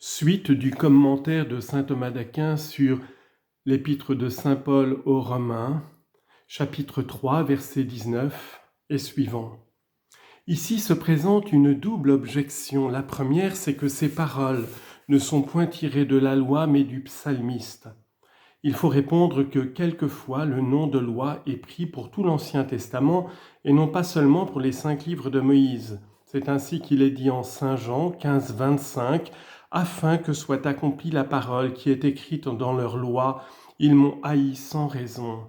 Suite du commentaire de saint Thomas d'Aquin sur l'épître de saint Paul aux Romains, chapitre 3, verset 19 et suivant. Ici se présente une double objection. La première, c'est que ces paroles ne sont point tirées de la loi, mais du psalmiste. Il faut répondre que quelquefois le nom de loi est pris pour tout l'Ancien Testament et non pas seulement pour les 5 livres de Moïse. C'est ainsi qu'il est dit en Saint Jean 15, 25, « Afin que soit accomplie la parole qui est écrite dans leur loi, ils m'ont haï sans raison. »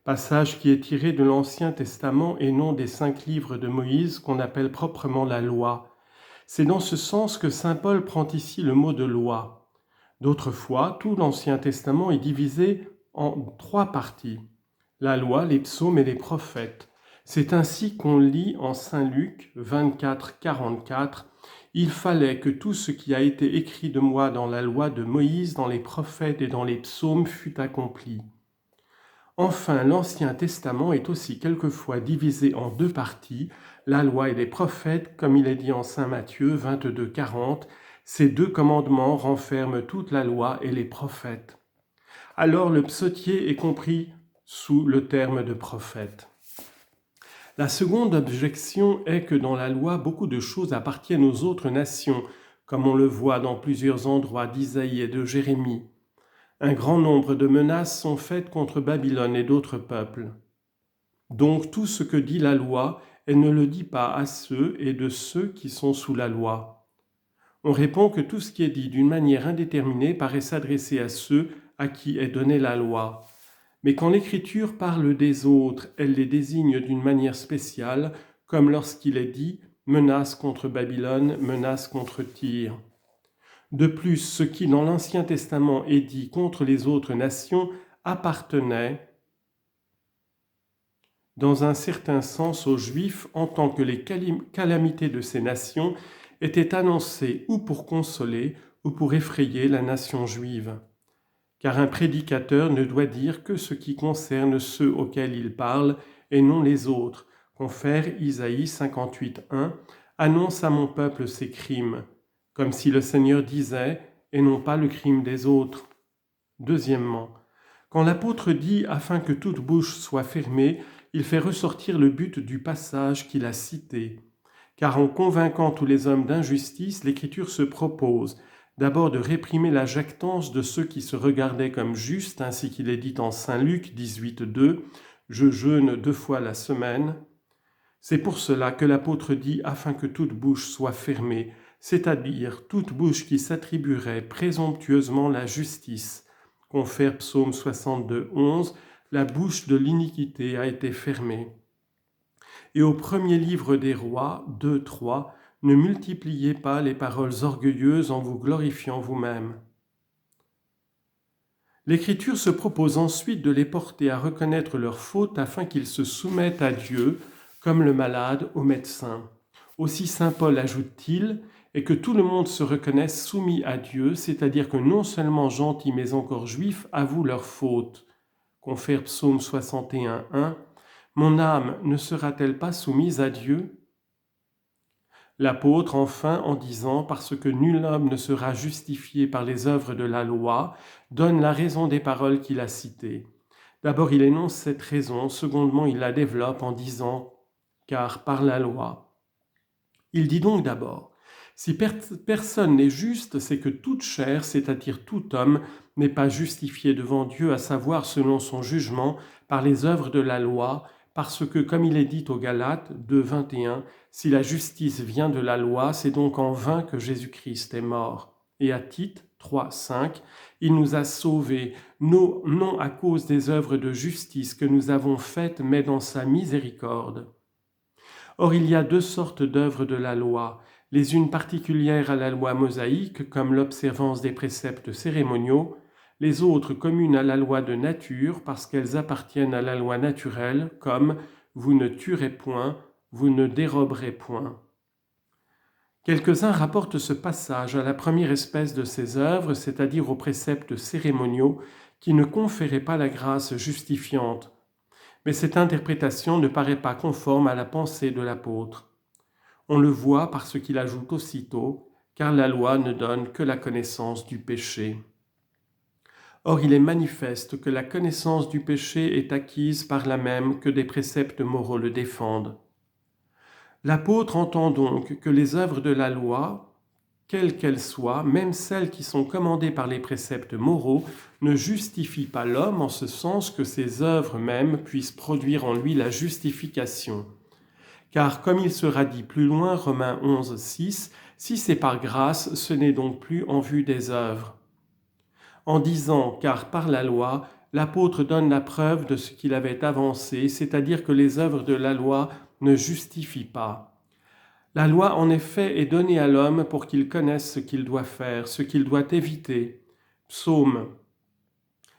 Passage qui est tiré de l'Ancien Testament et non des 5 livres de Moïse qu'on appelle proprement la loi. C'est dans ce sens que saint Paul prend ici le mot de loi. D'autres fois, tout l'Ancien Testament est divisé en 3 parties. La loi, les psaumes et les prophètes. C'est ainsi qu'on lit en Saint Luc 24, 44, « Il fallait que tout ce qui a été écrit de moi dans la loi de Moïse, dans les prophètes et dans les psaumes fût accompli. » Enfin, l'Ancien Testament est aussi quelquefois divisé en 2 parties, la loi et les prophètes, comme il est dit en Saint Matthieu 22, 40, « Ces 2 commandements renferment toute la loi et les prophètes. » Alors le psautier est compris sous le terme de prophète. La seconde objection est que dans la loi, beaucoup de choses appartiennent aux autres nations, comme on le voit dans plusieurs endroits d'Isaïe et de Jérémie. Un grand nombre de menaces sont faites contre Babylone et d'autres peuples. Donc tout ce que dit la loi, elle ne le dit pas à ceux et de ceux qui sont sous la loi. On répond que tout ce qui est dit d'une manière indéterminée paraît s'adresser à ceux à qui est donnée la loi. Mais quand l'Écriture parle des autres, elle les désigne d'une manière spéciale, comme lorsqu'il est dit « menace contre Babylone, menace contre Tyr ». De plus, ce qui dans l'Ancien Testament est dit contre les autres nations appartenait dans un certain sens aux Juifs en tant que les calamités de ces nations étaient annoncées ou pour consoler ou pour effrayer la nation juive. Car un prédicateur ne doit dire que ce qui concerne ceux auxquels il parle et non les autres. Confère Isaïe 58.1 « Annonce à mon peuple ses crimes », comme si le Seigneur disait « et non pas le crime des autres ». Deuxièmement, quand l'apôtre dit « afin que toute bouche soit fermée », il fait ressortir le but du passage qu'il a cité. Car en convainquant tous les hommes d'injustice, l'Écriture se propose d'abord de réprimer la jactance de ceux qui se regardaient comme justes, ainsi qu'il est dit en Saint Luc 18.2, « Je jeûne 2 fois la semaine ». C'est pour cela que l'apôtre dit « afin que toute bouche soit fermée », c'est-à-dire toute bouche qui s'attribuerait présomptueusement la justice. Confère Psaume 62.11, « La bouche de l'iniquité a été fermée ». Et au premier livre des rois, 2.3, « Ne multipliez pas les paroles orgueilleuses en vous glorifiant vous-même ». L'Écriture se propose ensuite de les porter à reconnaître leurs fautes afin qu'ils se soumettent à Dieu, comme le malade au médecin. Aussi saint Paul ajoute-t-il, et que tout le monde se reconnaisse soumis à Dieu, c'est-à-dire que non seulement gentils mais encore juifs avouent leurs fautes. Confère Psaume 61.1, « Mon âme ne sera-t-elle pas soumise à Dieu ?» L'apôtre, enfin, en disant « Parce que nul homme ne sera justifié par les œuvres de la loi », donne la raison des paroles qu'il a citées. D'abord, il énonce cette raison, secondement, il la développe en disant « Car par la loi ». Il dit donc d'abord « Si personne n'est juste, c'est que toute chair, c'est-à-dire tout homme, n'est pas justifié devant Dieu, à savoir selon son jugement, par les œuvres de la loi, parce que, comme il est dit aux Galates 2.21, si la justice vient de la loi, c'est donc en vain que Jésus-Christ est mort. Et à Tite 3.5, il nous a sauvés, non à cause des œuvres de justice que nous avons faites, mais dans sa miséricorde. Or, il y a 2 sortes d'œuvres de la loi, les unes particulières à la loi mosaïque, comme l'observance des préceptes cérémoniaux, les autres communes à la loi de nature, parce qu'elles appartiennent à la loi naturelle, comme « vous ne tuerez point, vous ne déroberez point ». Quelques-uns rapportent ce passage à la première espèce de ces œuvres, c'est-à-dire aux préceptes cérémoniaux, qui ne conféraient pas la grâce justifiante. Mais cette interprétation ne paraît pas conforme à la pensée de l'apôtre. On le voit parce qu'il ajoute aussitôt car la loi ne donne que la connaissance du péché. Or il est manifeste que la connaissance du péché est acquise par là même que des préceptes moraux le défendent. L'apôtre entend donc que les œuvres de la loi, quelles qu'elles soient, même celles qui sont commandées par les préceptes moraux, ne justifient pas l'homme en ce sens que ces œuvres mêmes puissent produire en lui la justification. Car comme il sera dit plus loin, Romains 11, 6, si c'est par grâce, ce n'est donc plus en vue des œuvres. En disant « car par la loi », l'apôtre donne la preuve de ce qu'il avait avancé, c'est-à-dire que les œuvres de la loi ne justifient pas. La loi, en effet, est donnée à l'homme pour qu'il connaisse ce qu'il doit faire, ce qu'il doit éviter. Psaume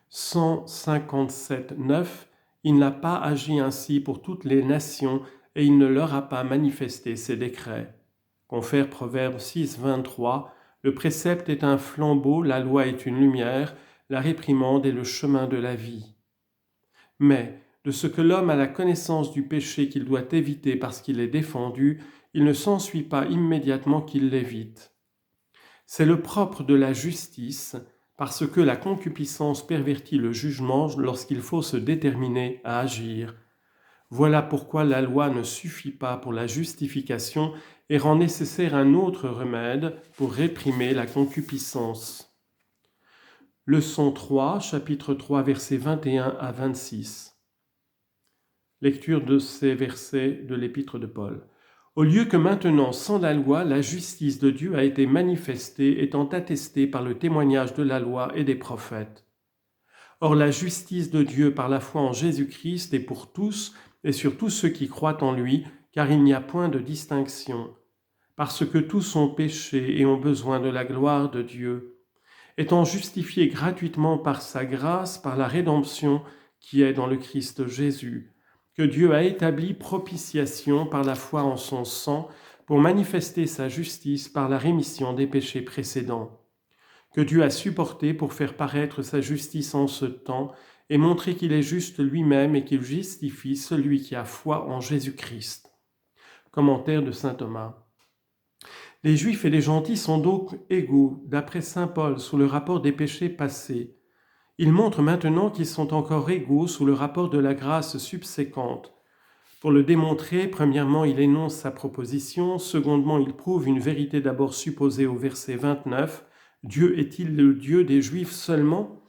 157, 9, « Il n'a pas agi ainsi pour toutes les nations, et il ne leur a pas manifesté ses décrets. » Confère Proverbe 6, 23, « Le précepte est un flambeau, la loi est une lumière, la réprimande est le chemin de la vie. » Mais, de ce que l'homme a la connaissance du péché qu'il doit éviter parce qu'il est défendu, il ne s'ensuit pas immédiatement qu'il l'évite. C'est le propre de la justice, parce que la concupiscence pervertit le jugement lorsqu'il faut se déterminer à agir. Voilà pourquoi la loi ne suffit pas pour la justification et rend nécessaire un autre remède pour réprimer la concupiscence. Leçon 3, chapitre 3, versets 21 à 26. Lecture de ces versets de l'épître de Paul. Au lieu que maintenant, sans la loi, la justice de Dieu a été manifestée, étant attestée par le témoignage de la loi et des prophètes. Or la justice de Dieu par la foi en Jésus-Christ est pour tous et sur tous ceux qui croient en lui, car il n'y a point de distinction, parce que tous ont péché et ont besoin de la gloire de Dieu, étant justifiés gratuitement par sa grâce, par la rédemption qui est dans le Christ Jésus, que Dieu a établi propitiation par la foi en son sang pour manifester sa justice par la rémission des péchés précédents, que Dieu a supporté pour faire paraître sa justice en ce temps et montrer qu'il est juste lui-même et qu'il justifie celui qui a foi en Jésus-Christ. Commentaire de saint Thomas. Les Juifs et les gentils sont donc égaux, d'après saint Paul, sous le rapport des péchés passés. Il montre maintenant qu'ils sont encore égaux sous le rapport de la grâce subséquente. Pour le démontrer, premièrement, il énonce sa proposition, secondement, il prouve une vérité d'abord supposée au verset 29, « Dieu est-il le Dieu des Juifs seulement ?»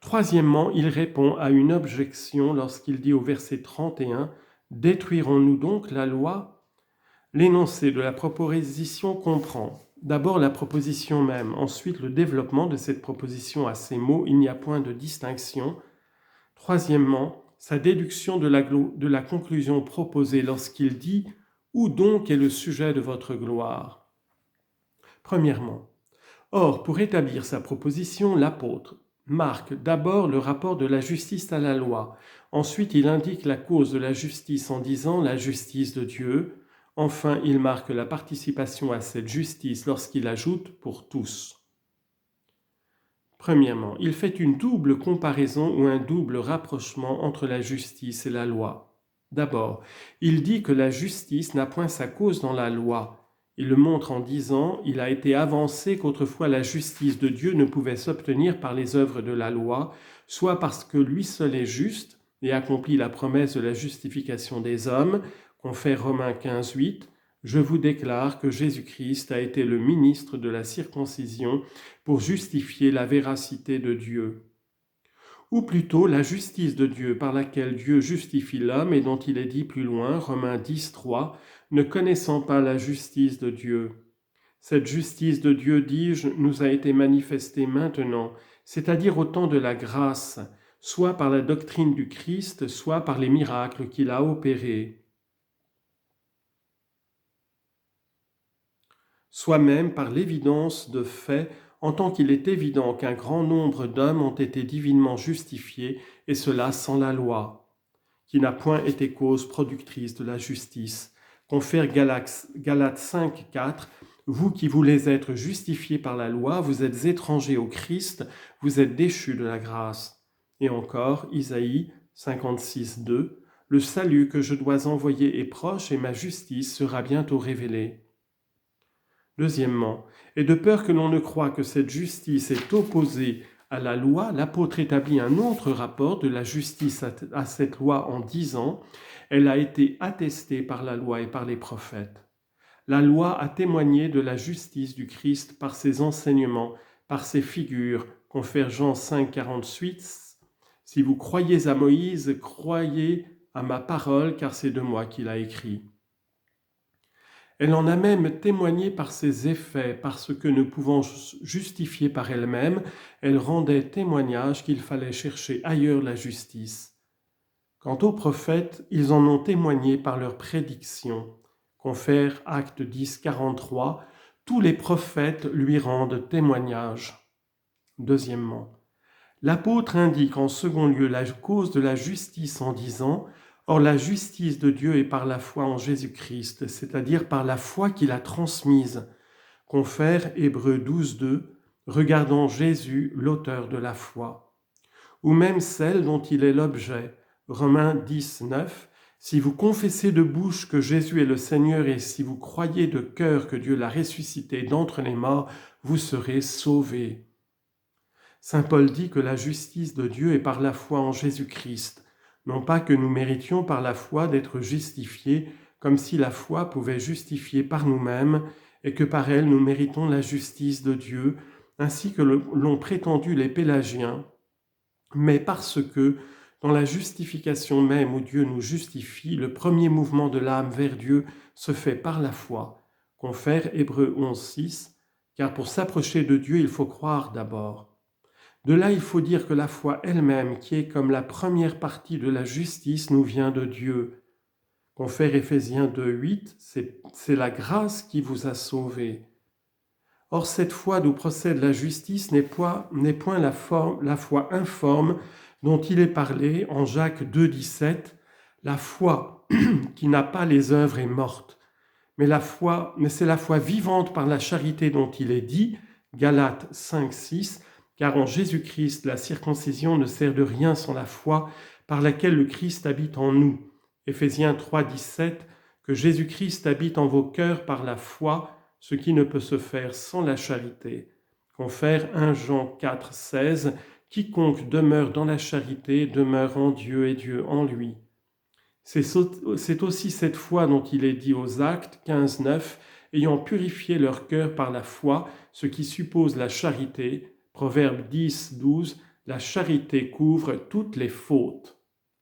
Troisièmement, il répond à une objection lorsqu'il dit au verset 31, « Détruirons-nous donc la loi ?» L'énoncé de la proposition comprend d'abord la proposition même, ensuite le développement de cette proposition à ces mots « il n'y a point de distinction ». Troisièmement, sa déduction de la conclusion proposée lorsqu'il dit « Où donc est le sujet de votre gloire ?» Premièrement, or, pour établir sa proposition, l'apôtre marque d'abord le rapport de la justice à la loi. Ensuite, il indique la cause de la justice en disant « la justice de Dieu ». Enfin, il marque la participation à cette justice lorsqu'il ajoute « pour tous ». Premièrement, il fait une double comparaison ou un double rapprochement entre la justice et la loi. D'abord, il dit que la justice n'a point sa cause dans la loi. Il le montre en disant « Il a été avancé qu'autrefois la justice de Dieu ne pouvait s'obtenir par les œuvres de la loi, soit parce que lui seul est juste et accomplit la promesse de la justification des hommes, confère Romains 15, 8, « Je vous déclare que Jésus-Christ a été le ministre de la circoncision pour justifier la véracité de Dieu. » Ou plutôt la justice de Dieu par laquelle Dieu justifie l'homme et dont il est dit plus loin, Romains 10, 3, « Ne connaissant pas la justice de Dieu. » Cette justice de Dieu, dis-je, nous a été manifestée maintenant, c'est-à-dire au temps de la grâce, soit par la doctrine du Christ, soit par les miracles qu'il a opérés, soit même par l'évidence de fait, en tant qu'il est évident qu'un grand nombre d'hommes ont été divinement justifiés, et cela sans la loi, qui n'a point été cause productrice de la justice. Confère Galates 5, 4, « Vous qui voulez être justifiés par la loi, vous êtes étrangers au Christ, vous êtes déchus de la grâce. » Et encore, Isaïe 56, 2, « Le salut que je dois envoyer est proche et ma justice sera bientôt révélée. » Deuxièmement, et de peur que l'on ne croie que cette justice est opposée à la loi, l'apôtre établit un autre rapport de la justice à cette loi en disant « Elle a été attestée par la loi et par les prophètes ». La loi a témoigné de la justice du Christ par ses enseignements, par ses figures, confère Jean 5, 48. « Si vous croyez à Moïse, croyez à ma parole, car c'est de moi qu'il a écrit. » Elle en a même témoigné par ses effets, parce que ne pouvant justifier par elle-même, elle rendait témoignage qu'il fallait chercher ailleurs la justice. Quant aux prophètes, ils en ont témoigné par leurs prédictions. Confère Acte 10, 43, tous les prophètes lui rendent témoignage. Deuxièmement, l'apôtre indique en second lieu la cause de la justice en disant « Or la justice de Dieu est par la foi en Jésus-Christ, c'est-à-dire par la foi qu'il a transmise. » Confère Hébreux 12, 2, regardant Jésus, l'auteur de la foi. Ou même celle dont il est l'objet, Romains 10, 9, « Si vous confessez de bouche que Jésus est le Seigneur et si vous croyez de cœur que Dieu l'a ressuscité d'entre les morts, vous serez sauvés. » Saint Paul dit que la justice de Dieu est par la foi en Jésus-Christ, non pas que nous méritions par la foi d'être justifiés, comme si la foi pouvait justifier par nous-mêmes, et que par elle nous méritons la justice de Dieu, ainsi que l'ont prétendu les Pélagiens, mais parce que, dans la justification même où Dieu nous justifie, le premier mouvement de l'âme vers Dieu se fait par la foi. Confère Hébreux 11, 6, car pour s'approcher de Dieu, il faut croire d'abord. De là, il faut dire que la foi elle-même, qui est comme la première partie de la justice, nous vient de Dieu. Confère Éphésiens 2, 8, c'est la grâce qui vous a sauvés. Or, cette foi d'où procède la justice n'est point la foi informe dont il est parlé en Jacques 2, 17. La foi qui n'a pas les œuvres est morte. Mais c'est la foi vivante par la charité dont il est dit, Galates 5, 6, car en Jésus-Christ, la circoncision ne sert de rien sans la foi par laquelle le Christ habite en nous. Éphésiens 3, 17, que Jésus-Christ habite en vos cœurs par la foi, ce qui ne peut se faire sans la charité. Confère 1 Jean 4, 16, quiconque demeure dans la charité demeure en Dieu et Dieu en lui. C'est aussi cette foi dont il est dit aux Actes 15, 9, ayant purifié leur cœur par la foi, ce qui suppose la charité. Proverbe 10, 12, la charité couvre toutes les fautes.